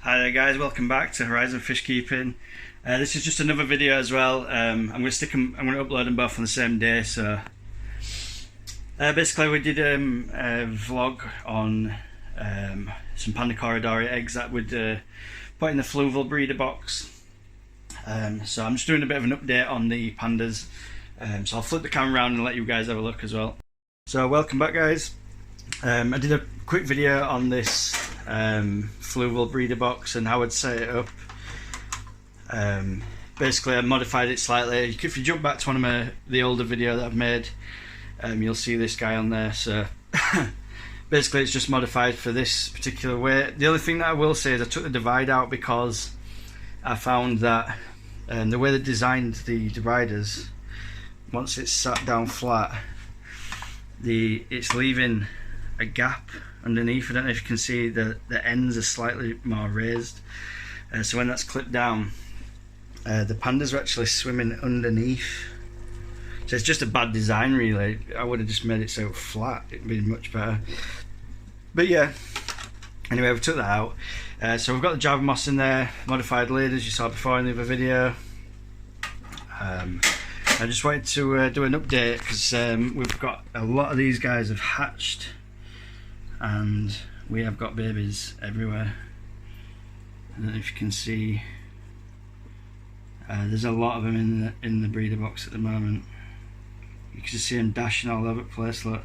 Hi there guys, welcome back to Horizon Fish Keeping. This is just another video as well. I'm going to upload them both on the same day. So basically we did a vlog on some panda Corydoras eggs that we'd put in the fluval breeder box. So I'm just doing a bit of an update on the pandas. So I'll flip the camera around and let you guys have a look as well. So welcome back guys. I did a quick video on this fluval breeder box and how I'd set it up. Basically I modified it slightly. If you jump back to one of the older video that I've made, you'll see this guy on there. So basically it's just modified for this particular way. The only thing that I will say is I took the divide out because I found that the way they designed the dividers, once it's sat down flat, it's leaving a gap underneath. I don't know if you can see the ends are slightly more raised, so when that's clipped down, the pandas are actually swimming underneath. So it's just a bad design really. I would have just made it so flat, it'd be much better. But yeah, anyway, we took that out. So we've got the Java moss in there, modified lid as you saw before in the other video. I just wanted to do an update because we've got a lot of these guys have hatched and we have got babies everywhere. I don't know if you can see, there's a lot of them in the breeder box at the moment. You can just see them dashing all over the place, look.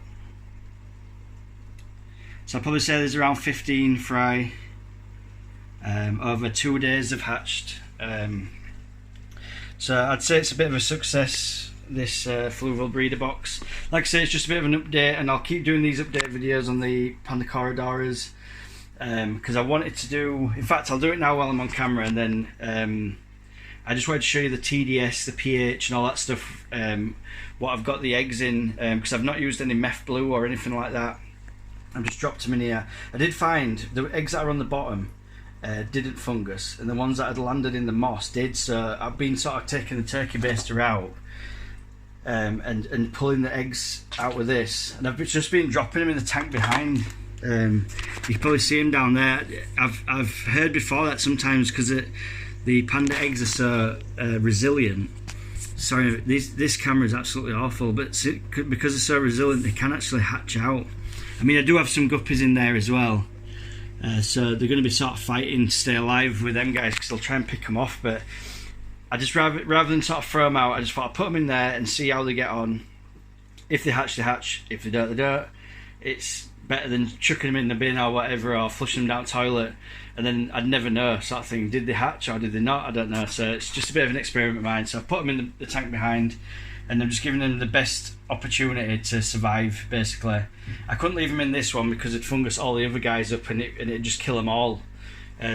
So I'll probably say there's around 15 fry. Over 2 days have hatched. So I'd say it's a bit of a success, this fluval breeder box. Like I say, it's just a bit of an update, and I'll keep doing these update videos on the panda Corydoras because I wanted to do, in fact I'll do it now while I'm on camera, and then I just wanted to show you the TDS, the pH and all that stuff, what I've got the eggs in, because I've not used any meth blue or anything like that. I've just dropped them in here. I did find the eggs that are on the bottom didn't fungus, and the ones that had landed in the moss did. So I've been sort of taking the turkey baster out and pulling the eggs out with this, and I've just been dropping them in the tank behind. You can probably see them down there. I've heard before that sometimes because the panda eggs are so resilient. Sorry, this camera is absolutely awful, but because they're so resilient, they can actually hatch out. I mean, I do have some guppies in there as well. So they're going to be sort of fighting to stay alive with them guys because they'll try and pick them off, but I just rather than sort of throw them out, I just thought I'd put them in there and see how they get on. If they hatch, they hatch. If they don't, they don't. It's better than chucking them in the bin or whatever, or flushing them down the toilet and then I'd never know, sort of thing. Did they hatch or did they not? I don't know. So it's just a bit of an experiment of mine. So I've put them in the tank behind, and I'm just giving them the best opportunity to survive, basically. I couldn't leave them in this one because it'd fungus all the other guys up and it'd just kill them all.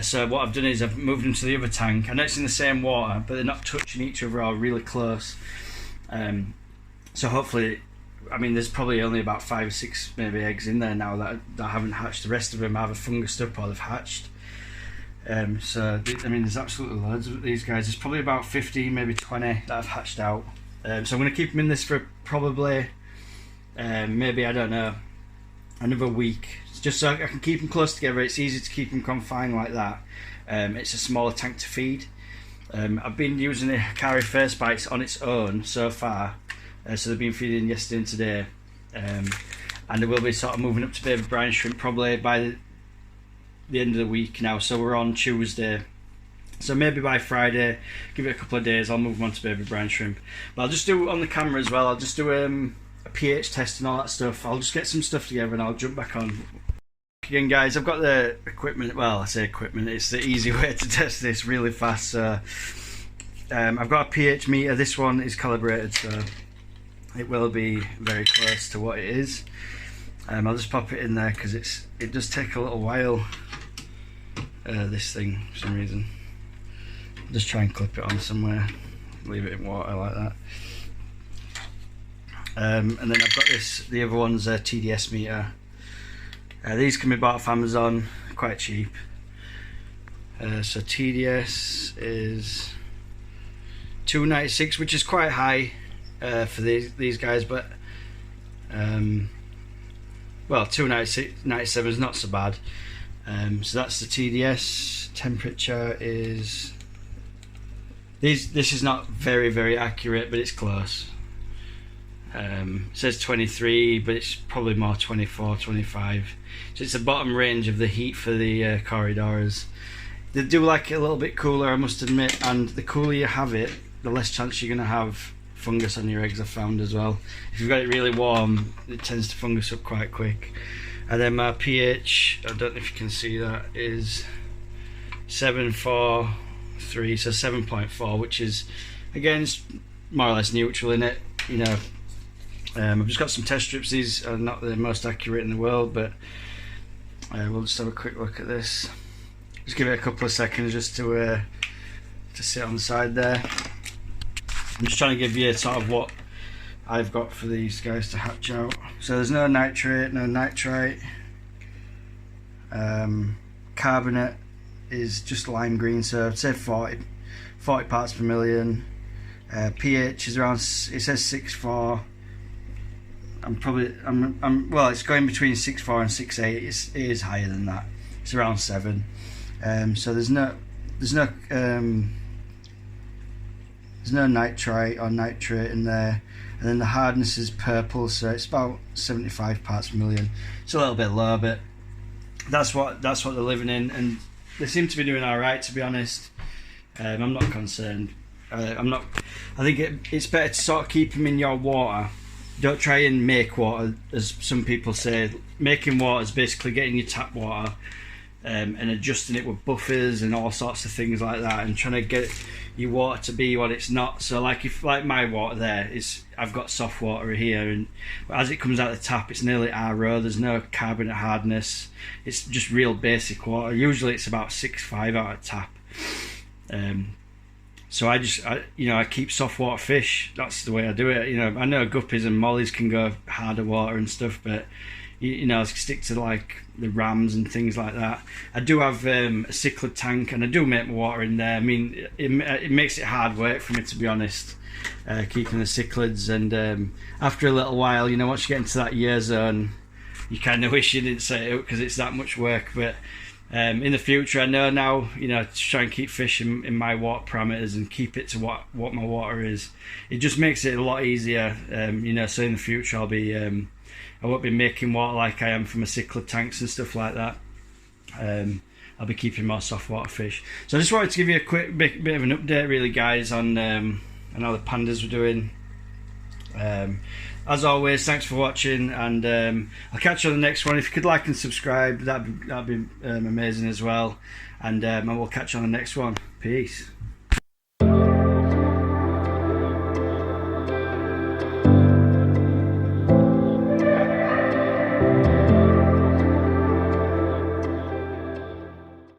So what I've done is I've moved them to the other tank. I know it's in the same water, but they're not touching each other or really close. So hopefully, I mean, there's probably only about 5 or 6 maybe eggs in there now that haven't hatched. The rest of them either fungused up or they've hatched. So I mean, there's absolutely loads of these guys. There's probably about 15, maybe 20 that have hatched out. So I'm going to keep them in this for probably maybe, I don't know, another week, just so I can keep them close together. It's easy to keep them confined like that. It's a smaller tank to feed. I've been using the Hikari First Bites on its own so far, so they've been feeding yesterday and today, and they will be sort of moving up to baby brine shrimp probably by the end of the week now. So we're on Tuesday. So maybe by Friday, give it a couple of days, I'll move them on to baby brine shrimp. But I'll just do on the camera as well, I'll just do a pH test and all that stuff. I'll just get some stuff together and I'll jump back on. Again guys, I've got the equipment, well I say equipment, it's the easy way to test this really fast. So I've got a pH meter, this one is calibrated so it will be very close to what it is. I'll just pop it in there because it does take a little while, this thing for some reason. Just try and clip it on somewhere, leave it in water like that. And then I've got the other one's a TDS meter. These can be bought off Amazon, quite cheap. So TDS is 296, which is quite high for these guys, but well, 297 is not so bad. So that's the TDS. Temperature is this is not very accurate, but it's close. It says 23, but it's probably more 24, 25. So it's the bottom range of the heat for the Corydoras. They do like it a little bit cooler, I must admit, and the cooler you have it, the less chance you're going to have fungus on your eggs, I've found as well. If you've got it really warm, it tends to fungus up quite quick. And then my pH, I don't know if you can see that, is 7.43, so 7.4, which is, again, it's more or less neutral in it, you know. I've just got some test strips. These are not the most accurate in the world, but we'll just have a quick look at this. Just give it a couple of seconds just to sit on the side there. I'm just trying to give you sort of what I've got for these guys to hatch out. So there's no nitrate, no nitrite. Carbonate is just lime green, so I'd say 40 parts per million. pH is around, it says 6.4. Well, it's going between 6.4 and 6.8. It is higher than that. It's around 7. So there's no nitrite or nitrate in there. And then the hardness is purple, so it's about 75 parts per million. It's a little bit low, but that's what they're living in, and they seem to be doing all right, to be honest. I'm not concerned. I think it's better to sort of keep them in your water. Don't try and make water, as some people say. Making water is basically getting your tap water and adjusting it with buffers and all sorts of things like that, and trying to get your water to be what it's not. So like my water there is, I've got soft water here, and as it comes out of the tap, it's nearly RO. There's no carbonate hardness. It's just real basic water. Usually it's about 6.5 out of tap. So I keep soft water fish. That's the way I do it. You know, I know guppies and mollies can go harder water and stuff, but you know, I stick to like the rams and things like that. I do have a cichlid tank, and I do make my water in there. I mean, it makes it hard work for me, to be honest, keeping the cichlids. And after a little while, you know, once you get into that year zone, you kind of wish you didn't set it up because it's that much work. But in the future, I know now, you know, to try and keep fish in my water parameters and keep it to what my water is. It just makes it a lot easier, you know. So in the future, I won't be making water like I am from a cichlid tanks and stuff like that. I'll be keeping more soft water fish. So I just wanted to give you a quick bit of an update, really, guys, on how the pandas were doing. As always, thanks for watching, and I'll catch you on the next one. If you could like and subscribe, that'd be amazing as well. And I will catch you on the next one. Peace.